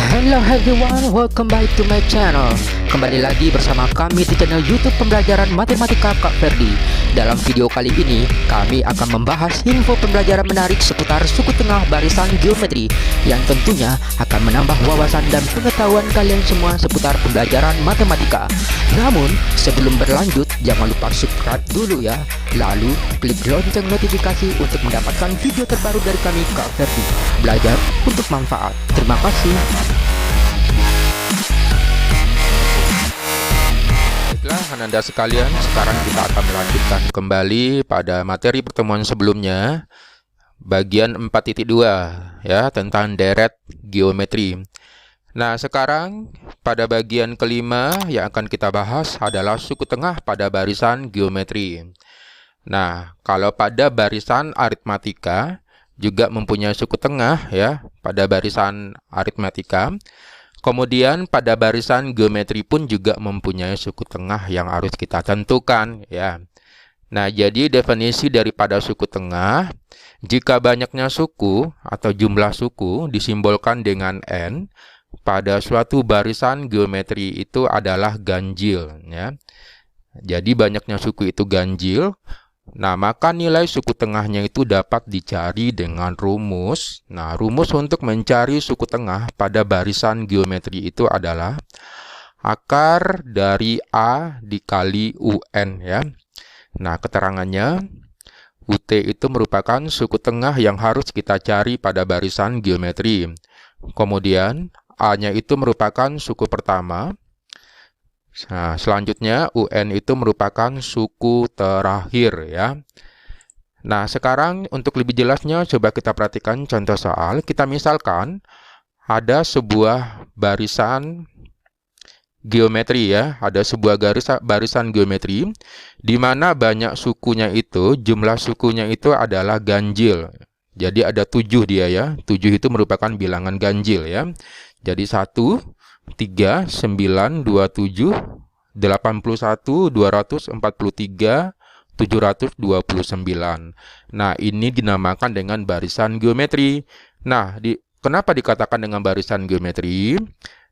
Hello everyone, welcome back to my channel. Kembali lagi bersama kami di channel YouTube Pembelajaran Matematika Kak Ferdi. Dalam video kali ini, kami akan membahas info pembelajaran menarik seputar suku tengah barisan geometri yang tentunya akan menambah wawasan dan pengetahuan kalian semua seputar pembelajaran matematika. Namun, sebelum berlanjut, jangan lupa subscribe dulu ya. Lalu, klik lonceng notifikasi untuk mendapatkan video terbaru dari kami Kak Ferdi. Belajar untuk manfaat. Terima kasih. Baiklah, Ananda sekalian, sekarang kita akan melanjutkan kembali pada materi pertemuan sebelumnya, bagian 4.2 ya, tentang deret geometri. Nah, sekarang pada bagian kelima yang akan kita bahas adalah suku tengah pada barisan geometri. Nah, kalau pada barisan aritmatika juga mempunyai suku tengah ya, pada barisan aritmatika. Kemudian pada barisan geometri pun juga mempunyai suku tengah yang harus kita tentukan ya. Nah, jadi definisi daripada suku tengah, jika banyaknya suku atau jumlah suku disimbolkan dengan n pada suatu barisan geometri itu adalah ganjil ya. Jadi banyaknya suku itu ganjil. Nah, maka nilai suku tengahnya itu dapat dicari dengan rumus. Nah, rumus untuk mencari suku tengah pada barisan geometri itu adalah akar dari A dikali UN ya. Nah, keterangannya, UT itu merupakan suku tengah yang harus kita cari pada barisan geometri. Kemudian, A-nya itu merupakan suku pertama. Nah, selanjutnya UN itu merupakan suku terakhir ya. Nah, sekarang untuk lebih jelasnya coba kita perhatikan contoh soal. Kita misalkan ada sebuah barisan geometri ya, ada sebuah barisan geometri di mana banyak sukunya itu, jumlah sukunya itu adalah ganjil. Jadi ada 7 dia ya. 7 itu merupakan bilangan ganjil ya. Jadi 1, 3, 9, 27, 81, 243, 729. Nah, ini dinamakan dengan barisan geometri. Nah, kenapa dikatakan dengan barisan geometri?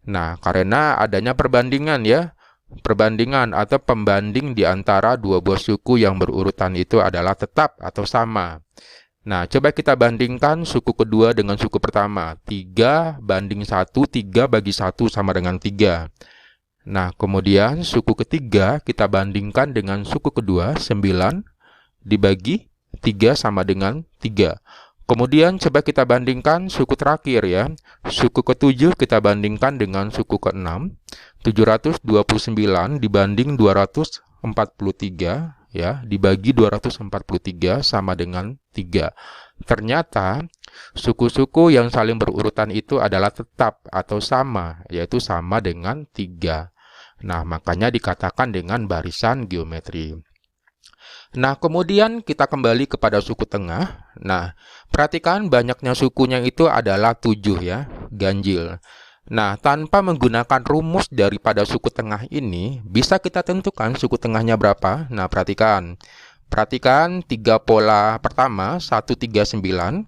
Nah, karena adanya perbandingan ya. Perbandingan atau pembanding di antara dua buah suku yang berurutan itu adalah tetap atau sama. Nah, coba kita bandingkan suku kedua dengan suku pertama. 3 banding 1, 3 bagi 1 sama dengan 3. Nah, kemudian suku ketiga kita bandingkan dengan suku kedua, 9 dibagi 3 sama dengan 3. Kemudian coba kita bandingkan suku terakhir ya. Suku ketujuh kita bandingkan dengan suku ke-6. 729 dibanding 243 ya, dibagi 243 sama dengan 3. Ternyata suku-suku yang saling berurutan itu adalah tetap atau sama, yaitu sama dengan 3. Nah, makanya dikatakan dengan barisan geometri. Nah, kemudian kita kembali kepada suku tengah. Nah, perhatikan banyaknya sukunya itu adalah 7 ya, ganjil. Nah, tanpa menggunakan rumus daripada suku tengah ini, bisa kita tentukan suku tengahnya berapa. Nah, perhatikan. Perhatikan 3 pola pertama, 139.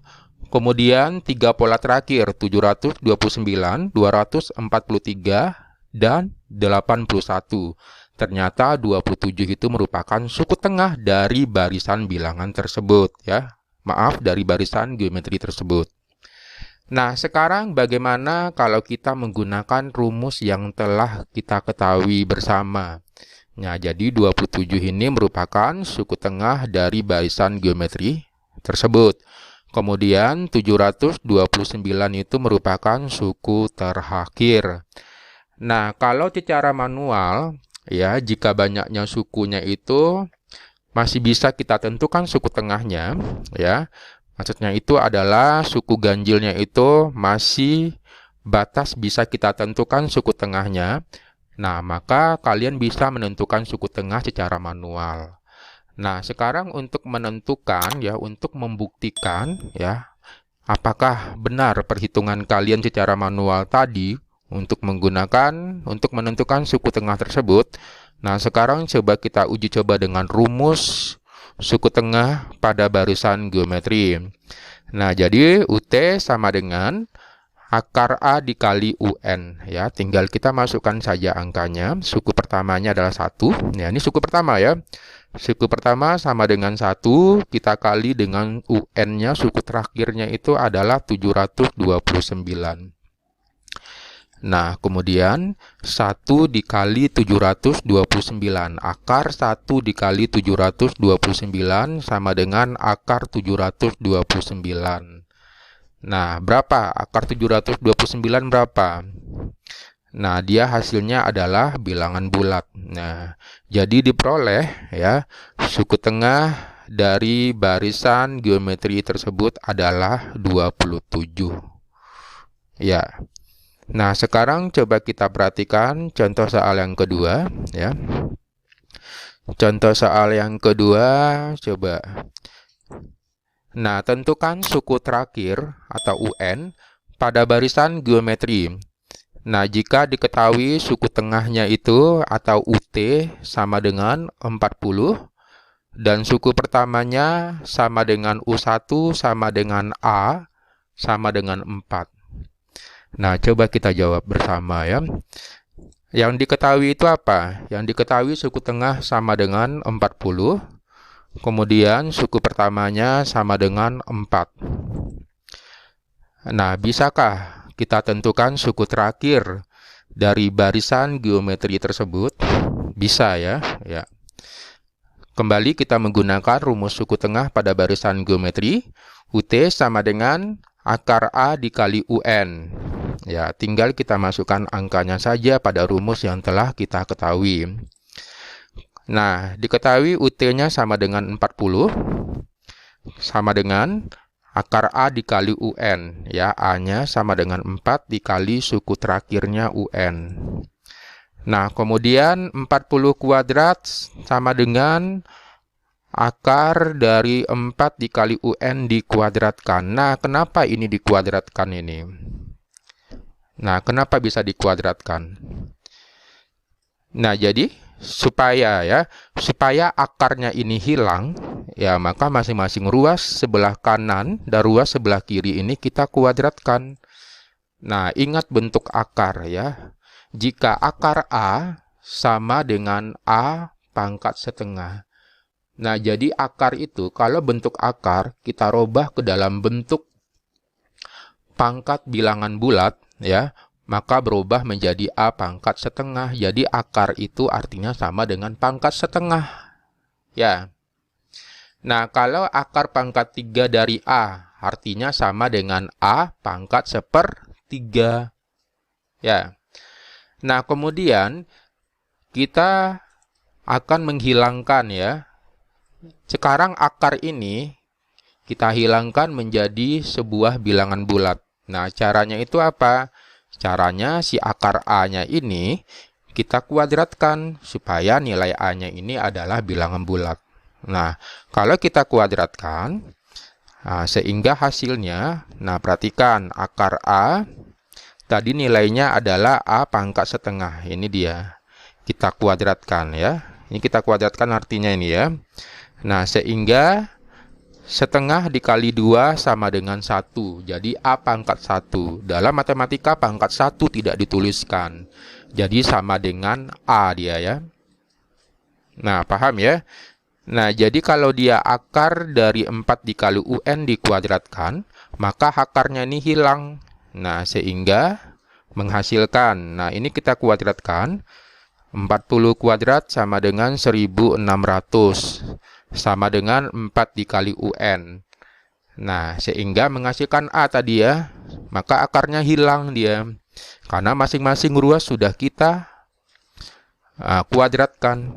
Kemudian 3 pola terakhir, 729, 243, dan 81. Ternyata 27 itu merupakan suku tengah dari barisan bilangan tersebut. Ya, maaf, dari barisan geometri tersebut. Nah, sekarang bagaimana kalau kita menggunakan rumus yang telah kita ketahui bersama? Nah, jadi 27 ini merupakan suku tengah dari barisan geometri tersebut. Kemudian 729 itu merupakan suku terakhir. Nah, kalau secara manual, ya, jika banyaknya sukunya itu masih bisa kita tentukan suku tengahnya, ya. Maksudnya itu adalah suku ganjilnya itu masih batas bisa kita tentukan suku tengahnya. Nah, maka kalian bisa menentukan suku tengah secara manual. Nah, sekarang untuk menentukan ya, untuk membuktikan ya, apakah benar perhitungan kalian secara manual tadi untuk menentukan suku tengah tersebut. Nah, sekarang coba kita uji coba dengan rumus suku tengah pada barisan geometri. Nah, jadi UT sama dengan akar A dikali UN ya. Tinggal kita masukkan saja angkanya. Suku pertamanya adalah 1. Ya, ini suku pertama ya. Suku pertama sama dengan 1, kita kali dengan UN-nya, suku terakhirnya itu adalah 729. Nah, kemudian 1 dikali 729. Akar 1 dikali 729 sama dengan akar 729. Nah, berapa? Akar 729 berapa? Nah, dia hasilnya adalah bilangan bulat. Nah, jadi diperoleh ya, suku tengah dari barisan geometri tersebut adalah 27. Ya. Nah, sekarang coba kita perhatikan contoh soal yang kedua ya. Contoh soal yang kedua, coba. Nah, tentukan suku terakhir atau UN pada barisan geometri. Nah, jika diketahui suku tengahnya itu atau UT sama dengan 40 dan suku pertamanya sama dengan U1 sama dengan A sama dengan 4. Nah, coba kita jawab bersama ya. Yang diketahui itu apa? Yang diketahui suku tengah sama dengan 40. Kemudian suku pertamanya sama dengan 4. Nah, bisakah kita tentukan suku terakhir dari barisan geometri tersebut? Bisa ya. Kembali kita menggunakan rumus suku tengah pada barisan geometri. UT sama dengan akar A dikali UN. Ya, tinggal kita masukkan angkanya saja pada rumus yang telah kita ketahui. Nah, diketahui UT-nya sama dengan 40, sama dengan akar A dikali UN. Ya, A-nya sama dengan 4 dikali suku terakhirnya UN. Nah, kemudian 40 kuadrat sama dengan akar dari 4 dikali UN dikuadratkan. Nah, kenapa ini dikuadratkan ini? Nah, kenapa bisa dikuadratkan? Nah, jadi supaya akarnya ini hilang, ya maka masing-masing ruas sebelah kanan dan ruas sebelah kiri ini kita kuadratkan. Nah, ingat bentuk akar ya. Jika akar A sama dengan A pangkat setengah. Nah, jadi akar itu kalau bentuk akar kita robah ke dalam bentuk pangkat bilangan bulat ya, maka berubah menjadi A pangkat setengah. Jadi akar itu artinya sama dengan pangkat setengah. Ya. Nah, kalau akar pangkat 3 dari A artinya sama dengan A pangkat 1/3. Ya. Nah, kemudian kita akan menghilangkan ya. Sekarang akar ini kita hilangkan menjadi sebuah bilangan bulat. Nah, caranya itu apa? Caranya si akar A-nya ini kita kuadratkan supaya nilai A-nya ini adalah bilangan bulat. Nah, kalau kita kuadratkan, sehingga hasilnya, nah perhatikan akar A, tadi nilainya adalah A pangkat setengah. Ini dia. Kita kuadratkan ya. Ini kita kuadratkan artinya ini ya. Nah, sehingga setengah dikali 2 sama dengan 1. Jadi A pangkat 1. Dalam matematika pangkat 1 tidak dituliskan. Jadi sama dengan A dia ya. Nah, paham ya? Nah, jadi kalau dia akar dari 4 dikali UN dikuadratkan, maka akarnya ini hilang. Nah, sehingga menghasilkan. Nah, ini kita kuadratkan. 40 kuadrat sama dengan 1600. Sama dengan 4 dikali UN. Nah, sehingga menghasilkan A tadi ya. Maka akarnya hilang dia. Karena masing-masing ruas sudah kita kuadratkan.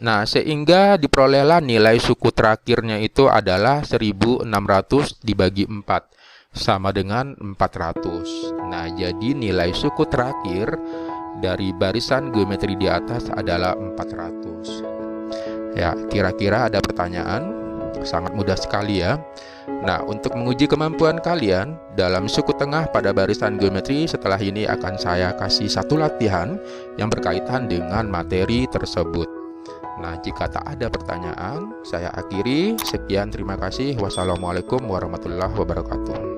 Nah, sehingga diperolehlah nilai suku terakhirnya itu adalah 1600 dibagi 4. Sama dengan 400. Nah, jadi nilai suku terakhir dari barisan geometri di atas adalah 400. Ya, kira-kira ada pertanyaan? Sangat mudah sekali ya. Nah, untuk menguji kemampuan kalian dalam suku tengah pada barisan geometri, setelah ini akan saya kasih satu latihan yang berkaitan dengan materi tersebut. Nah, jika tak ada pertanyaan, saya akhiri. Sekian, terima kasih. Wassalamualaikum warahmatullahi wabarakatuh.